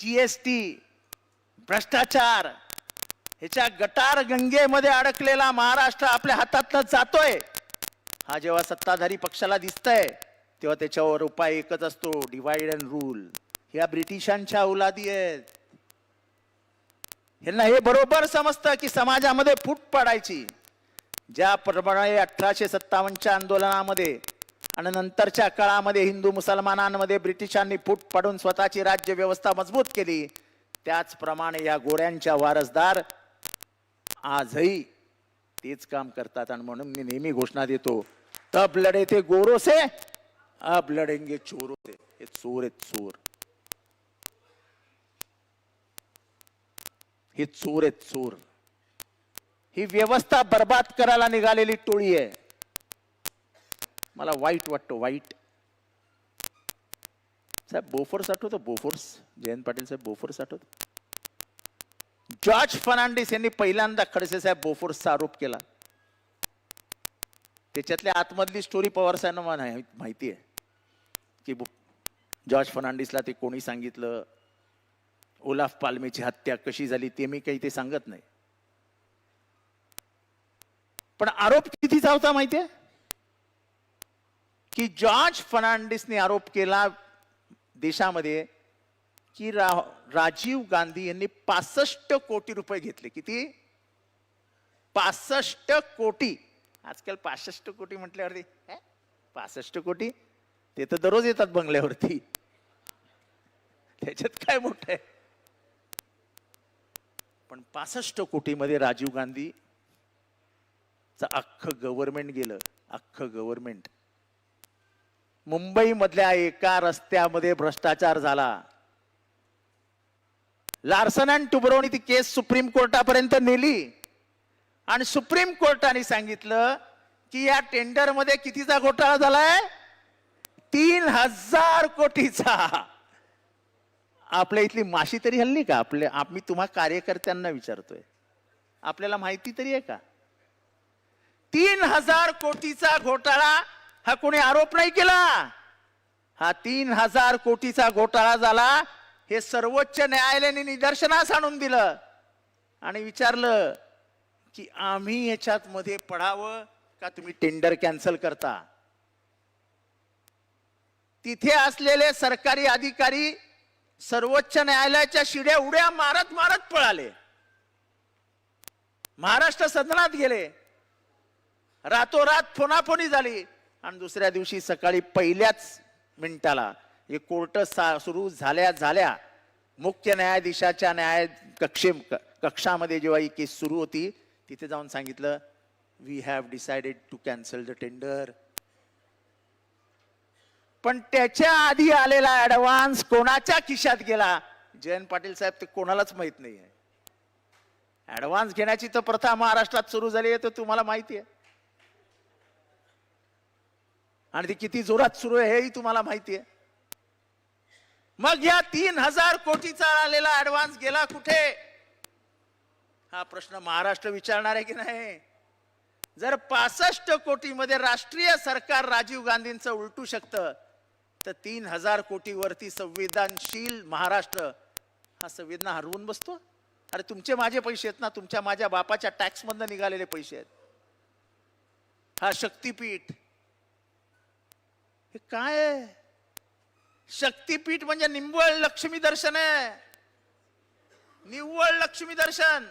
जीएसटी, भ्रष्टाचार ह्याच्या गटार गंगेमध्ये अडकलेला महाराष्ट्र आपल्या हातातनं जातोय. हा जेव्हा सत्ताधारी पक्षाला दिसतंय तेव्हा त्याच्यावर उपाय एकच असतो, डिवाइड अँड रूल. ह्या ब्रिटिशांच्या औलादी आहेत. ह्यांना हे बरोबर समजतं की समाजामध्ये फूट पडायची. ज्याप्रमाणे 1857च्या आंदोलनामध्ये आणि नंतरच्या काळामध्ये हिंदू मुसलमानांमध्ये ब्रिटिशांनी फूट पाडून स्वतःची राज्य व्यवस्था मजबूत केली, त्याचप्रमाणे या गोऱ्यांच्या वारसदार आजही तेच काम करतात. आणि म्हणून मी नेहमी घोषणा देतो, तब लढे थे गोरों से, अब लढेंगे चोरों से. हे चोर आहेत, चोर. हे चोर आहेत, चोर. ही व्यवस्था बर्बाद करायला निघालेली टोळी आहे. मला वाईट वाटतं, वाईट. साहेब बोफोर्स आठवतो? बोफोर्स, जयंत पाटील साहेब बोफोर्स आठवतो? जॉर्ज फर्नांडिस यांनी पहिल्यांदा खडसे साहेब बोफोर्सचा आरोप केला. त्याच्यातल्या आतमधली स्टोरी पवार साहेबांना माहिती आहे की जॉर्ज फर्नांडिसला ते कोणी सांगितलं, ओलाफ पाल्मेची हत्या कशी झाली ते मी काही ते सांगत नाही. पण आरोप कितीचा होता माहितीये? की जॉर्ज फर्नांडिसने आरोप केला देशामध्ये की राजीव गांधी यांनी 65 कोटी रुपये घेतले. किती? 65 कोटी. आजकाल 65 कोटी म्हटल्यावरती 65 कोटी ते तर दररोज येतात बंगल्यावरती, त्याच्यात काय मोठं आहे? पण 65 कोटीमध्ये राजीव गांधी अख्खं गव्हर्नमेंट गेलं, अख्खं गव्हर्नमेंट. मुंबई मधल्या एका रस्त्यामध्ये भ्रष्टाचार झाला. लार्सन अँड टुब्रोनी ती केस सुप्रीम कोर्टापर्यंत नेली आणि सुप्रीम कोर्टाने सांगितलं की या टेंडर मध्ये कितीचा घोटाळा झालाय? 3000 कोटीचा. आपल्या इथली माशी तरी हल्ली का? आम्ही तुम्हा कार्यकर्त्यांना विचारतोय, आपल्याला माहिती तरी आहे का? 3000 कोटीचा घोटाळा हा कोणी आरोप नाही केला. हा 3000 कोटीचा घोटाळा झाला हे सर्वोच्च न्यायालयाने निदर्शनास आणून दिलं आणि विचारलं की आम्ही याच्यात मध्ये पडावं का तुम्ही टेंडर कॅन्सल करता? तिथे असलेले सरकारी अधिकारी सर्वोच्च न्यायालयाच्या शिड्या उड्या मारत मारत पळाले. महाराष्ट्र सदनात गेले, रातोरात फोनाफोनी झाली आणि दुसऱ्या दिवशी सकाळी पहिल्याच मिनिटाला हे कोर्ट सुरू झाल्या मुख्य न्यायाधीशाच्या कक्षामध्ये जेव्हा ही केस सुरू होती तिथे जाऊन सांगितलं, we have decided to cancel the tender. पण त्याच्या आधी आलेला ऍडव्हान्स कोणाच्या खिशात गेला जयंत पाटील साहेब ते कोणालाच माहित नाहीये. ऍडव्हान्स घेण्याची तर प्रथा महाराष्ट्रात सुरू झाली आहे, तर तुम्हाला माहिती आहे, आणि ती किती जोरात सुरू आहे हेही तुम्हाला माहिती आहे. मग या 3000 कोटीचा आलेला ऍडव्हान्स गेला कुठे? हा प्रश्न महाराष्ट्र विचारणार आहे की नाही? जर 65 कोटीमध्ये राष्ट्रीय सरकार राजीव गांधींचं उलटू शकतं, तर 3000 कोटीवरती संवेदनशील महाराष्ट्र हा संवेदना हरवून बसतो. अरे तुमचे माझे पैसे आहेत ना, तुमच्या माझ्या बापाच्या टॅक्स मधनं निघालेले पैसे आहेत. हा शक्तीपीठ हे काय आहे? शक्तीपीठ म्हणजे निव्वळ लक्ष्मी दर्शन आहे, निव्वळ लक्ष्मी दर्शन.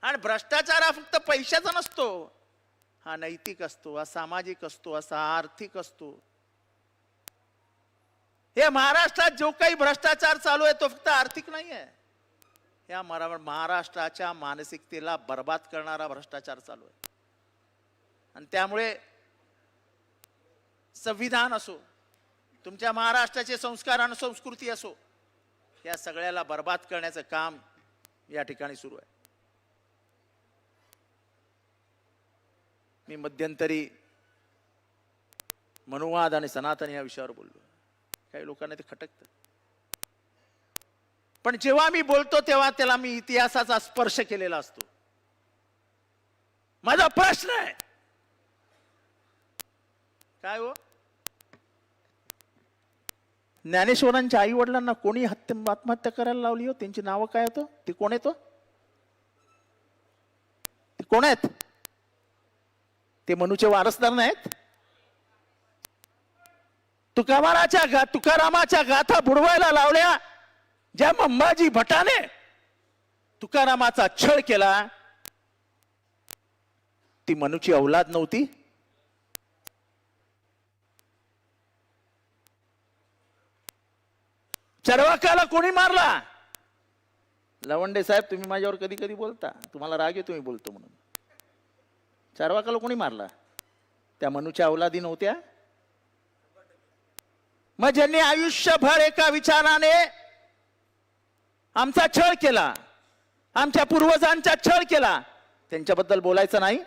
आणि भ्रष्टाचार हा फक्त पैशाचा नसतो, हा नैतिक असतो, हा सामाजिक असतो, असा आर्थिक असतो. हे महाराष्ट्रात जो काही भ्रष्टाचार चालू आहे तो फक्त आर्थिक नाही आहे, या महाराष्ट्राच्या मानसिकतेला बर्बाद करणारा भ्रष्टाचार चालू आहे. आणि त्यामुळे संविधान असो, तुमच्या महाराष्ट्राचे संस्कार आणि संस्कृती असो, या सगळ्याला बर्बाद करण्याचं काम या ठिकाणी सुरू आहे. मी मध्यंतरी मनुवाद आणि सनातन या विषयावर बोललो. काही लोकांना ते खटकतं, पण जेव्हा मी बोलतो तेव्हा त्याला मी इतिहासाचा स्पर्श केलेला असतो. माझा प्रश्न आहे काय हो, ज्ञानेश्वरांच्या आई वडिलांना कोणी आत्महत्या करायला लावली हो? त्यांची नावं काय होतं? ते कोण येतो? ते कोण आहेत? ते मनूचे वारसदार नाहीत? तुकारामाच्या गाथा बुडवायला लावल्या ज्या अंबाजी भटाने तुकारामाचा छळ केला, ती मनूची औलाद नव्हती? चरवाकाला कोणी मारला? लवंडे साहेब तुम्ही माझ्यावर कधी कधी बोलता, तुम्हाला राग येतो मी बोलतो म्हणून. चरवाकाला कोणी मारला? त्या मनूच्या औलादी नव्हत्या? मग ज्यांनी आयुष्यभर एका विचाराने आमचा छळ केला, आमच्या पूर्वजांचा छळ केला, त्यांच्याबद्दल बोलायचं नाही?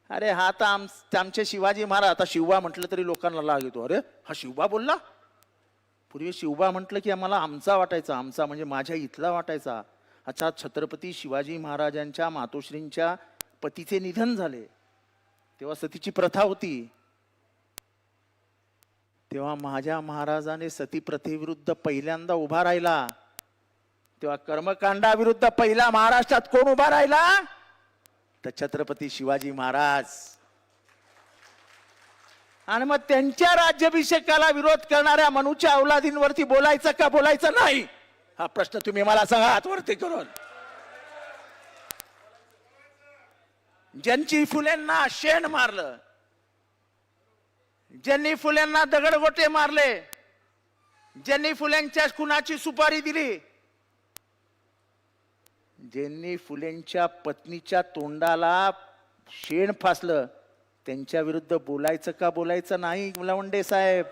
अरे हा तर आमचे शिवाजी महाराज. आता शिवबा म्हटलं तरी लोकांना लाग येतो. अरे हा शिवबा बोलला? पूर्वी शिवबा म्हटलं की आम्हाला आमचा वाटायचा, आमचा म्हणजे माझ्या इथला वाटायचा. अच्छा, छत्रपती शिवाजी महाराजांच्या मातोश्रींच्या पतीचे निधन झाले तेव्हा सतीची प्रथा होती, तेव्हा माझ्या महाराजाने सती प्रथेविरुद्ध पहिल्यांदा उभा राहिला. तेव्हा कर्मकांडाविरुद्ध पहिला महाराष्ट्रात कोण उभा राहिला? तर छत्रपती शिवाजी महाराज. आणि मग त्यांच्या राज्याभिषेकाला विरोध करणाऱ्या मनूच्या औलादींवरती बोलायचं का बोलायचं नाही? हा प्रश्न तुम्ही मला सांगा हातवरती करून. ज्यांची फुलेंना शेण मारलं, ज्यांनी फुलेंना दगडगोटे मारले, ज्यांनी फुलेंच्या खुनाची सुपारी दिली, ज्यांनी फुलेंच्या पत्नीच्या तोंडाला शेण फासलं, त्यांच्या विरुद्ध बोलायचं का बोलायचं नाही लवंडे साहेब?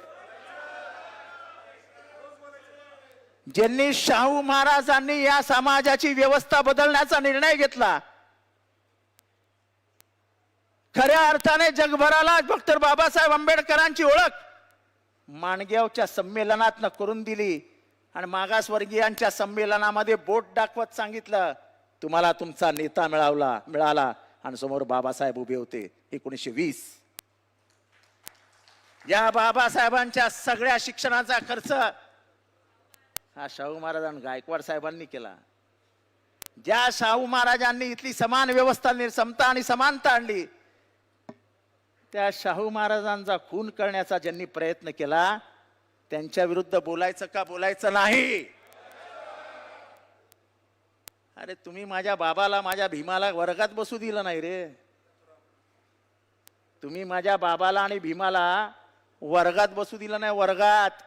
ज्यांनी शाहू महाराजांनी या समाजाची व्यवस्था बदलण्याचा निर्णय घेतला, खऱ्या अर्थाने जगभराला डॉक्टर बाबासाहेब आंबेडकरांची ओळख माणगावच्या संमेलनात करून दिली आणि मागासवर्गीयांच्या संमेलनामध्ये बोट दाखवत सांगितलं, तुम्हाला तुमचा नेता मिळाला आणि समोर बाबासाहेब उभे होते. 1920 या बाबासाहेबांच्या सगळ्या शिक्षणाचा खर्च हा शाहू महाराज आणि गायकवाड साहेबांनी केला. ज्या शाहू महाराजांनी इथली समान व्यवस्था, समता आणि समानता आणली, त्या शाहू महाराजांचा खून करण्याचा ज्यांनी प्रयत्न केला, त्यांच्या विरुद्ध बोलायचं का बोलायचं नाही? अरे तुम्ही माझ्या बाबाला, माझ्या भीमाला वर्गात बसू दिलं नाही रे. तुम्ही माझ्या बाबाला आणि भीमाला वर्गात बसू दिलं नाही. वर्गात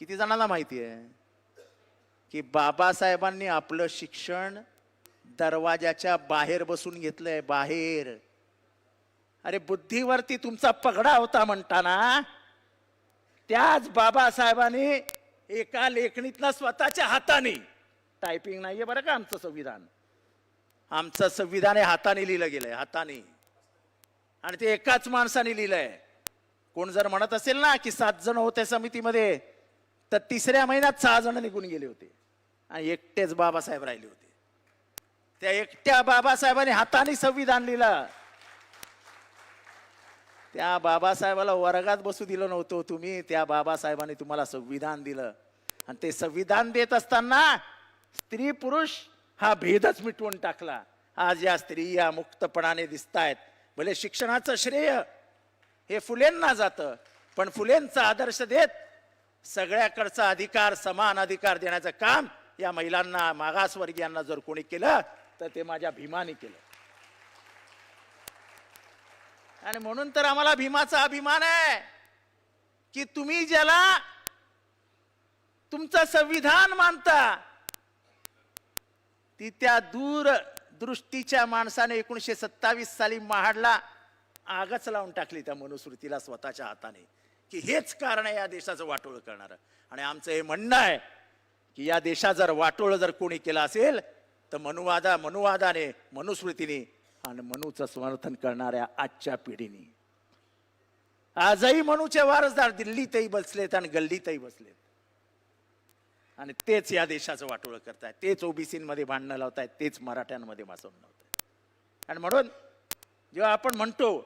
किती जणांना माहिती आहे की बाबासाहेबांनी आपलं शिक्षण दरवाजाच्या बाहेर बसून घेतलंय, बाहेर. अरे बुद्धीवरती तुमचा पगडा होता म्हणताना त्याच बाबासाहेबांनी एका लेखणीतनं स्वतःच्या हाताने, टायपिंग नाहीये बरं का आमचं संविधान, आमचं संविधान हे हाताने लिहिलं गेलंय, हाताने. आणि ते एकाच माणसाने लिहिलंय. कोण जर म्हणत असेल ना की 7 जण होते समितीमध्ये, तर 3ऱ्या महिन्यात 6 जण निघून गेले होते आणि एकटेच बाबासाहेब राहिले होते. त्या एकट्या बाबासाहेबांनी हाताने संविधान लिहिलं. त्या बाबासाहेबाला वर्गात बसू दिलं नव्हतं तुम्ही, त्या बाबासाहेबांनी तुम्हाला संविधान दिलं. आणि ते संविधान देत असताना स्त्री पुरुष हा भेदच मिटवून टाकला. आज या स्त्रिया मुक्तपणाने दिसतायत. भले शिक्षणाचं श्रेय हे फुलेंना जातं, पण फुलेंचा आदर्श देत सगळ्याकडचा अधिकार, समान अधिकार देण्याचं काम या महिलांना, मागासवर्गीयांना जर कोणी केलं तर ते माझ्या भीमाने केलं. आणि म्हणून तर आम्हाला भीमाचा अभिमान आहे की तुम्ही ज्याला तुमचं संविधान मानता, ती त्या दूरदृष्टीच्या माणसाने 1927 साली महाडला आगच लावून टाकली त्या मनुस्मृतीला स्वतःच्या हाताने, की हेच कारण आहे या देशाचं वाटोळ करणारं. आणि आमचं हे म्हणणं आहे की या देशात जर वाटोळ जर कोणी केलं असेल तर मनुवादाने, मनुस्मृतीने आणि मनूचं समर्थन करणाऱ्या आजच्या पिढीने. आजही मनूचे वारसदार दिल्लीतही बसलेत आणि गल्लीतही बसलेत आणि तेच या देशाचं वाटोळं करतायत, तेच ओबीसीमध्ये भांडणं लावतायत, तेच मराठ्यांमध्ये भासवून लावतायत. आणि म्हणून जेव्हा आपण म्हणतो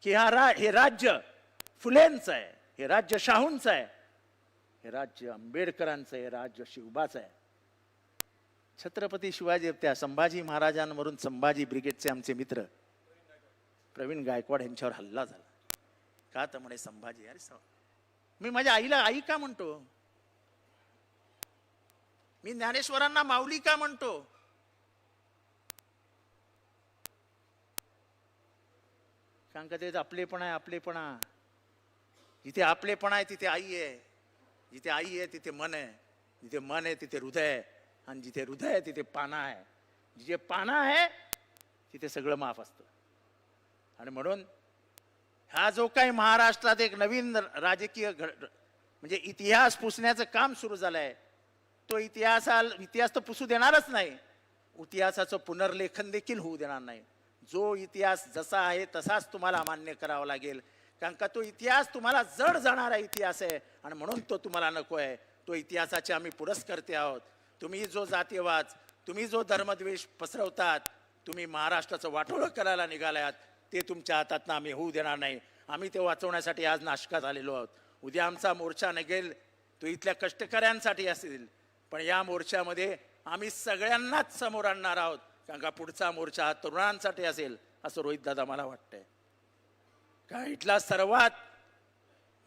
की हे राज्य फुलेंचं आहे, हे राज्य शाहूंचं आहे, हे राज्य आंबेडकरांचं आहे, हे राज्य शिवबाचं आहे. छत्रपती शिवाजी, त्या संभाजी महाराजांवरून संभाजी ब्रिगेडचे आमचे मित्र प्रवीण गायकवाड यांच्यावर हल्ला झाला. का तर म्हणे संभाजी, अरे मी माझ्या आईला आई का म्हणतो, मी ज्ञानेश्वरांना माऊली का म्हणतो, कारण का ते आपलेपणा आहे, आपलेपणा. जिथे आपलेपणा आहे तिथे आई आहे, जिथे आई आहे तिथे मन आहे, जिथे मन आहे तिथे हृदय आहे, आणि जिथे हृदय आहे तिथे पाना आहे. जिथे पाना आहे तिथे सगळं माफ असतं. आणि म्हणून हा जो काही महाराष्ट्रात एक नवीन राजकीय म्हणजे इतिहास पुसण्याचं काम सुरू झालंय, तो इतिहास तर पुसू देणारच नाही, इतिहासाचं पुनर्लेखन देखील होऊ देणार नाही. जो इतिहास जसा आहे तसाच तुम्हाला मान्य करावा लागेल, कारण का तो इतिहास तुम्हाला जड जाणारा इतिहास आहे आणि म्हणून तो तुम्हाला नको आहे. तो इतिहासाचे आम्ही पुरस्कर्ते आहोत. तुम्ही जो जातीयवाद, तुम्ही जो धर्मद्वेष पसरवतात, तुम्ही महाराष्ट्राचं वाटोळं करायला निघालात, ते तुमच्या हातातनं आम्ही होऊ देणार नाही. आम्ही ते वाचवण्यासाठी आज नाशकात आलेलो आहोत. उद्या आमचा मोर्चा निघेल तो इथल्या कष्टकऱ्यांसाठी असेल, पण या मोर्चामध्ये आम्ही सगळ्यांनाच समोर आणणार आहोत, कारण का पुढचा मोर्चा हा तरुणांसाठी असेल असं रोहित दादा मला वाटतंय. का इथला सर्वात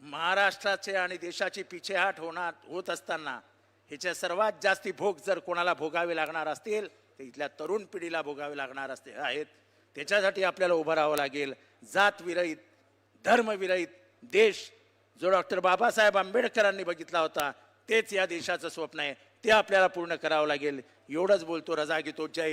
महाराष्ट्राचे आणि देशाची पिछेहाट होत असताना ह्याच्या सर्वात जास्ती भोग जर कोणाला भोगावे लागणार असतील तर इथल्या तरुण पिढीला भोगावे लागणार आहेत. त्याच्यासाठी आपल्याला उभं राहावं लागेल. जातविरहित, धर्मविरहित देश जो डॉक्टर बाबासाहेब आंबेडकरांनी बघितला होता तेच या देशाचं स्वप्न आहे, ते आपल्याला पूर्ण करावं लागेल. एवढंच बोलतो, रजा घेतो. जय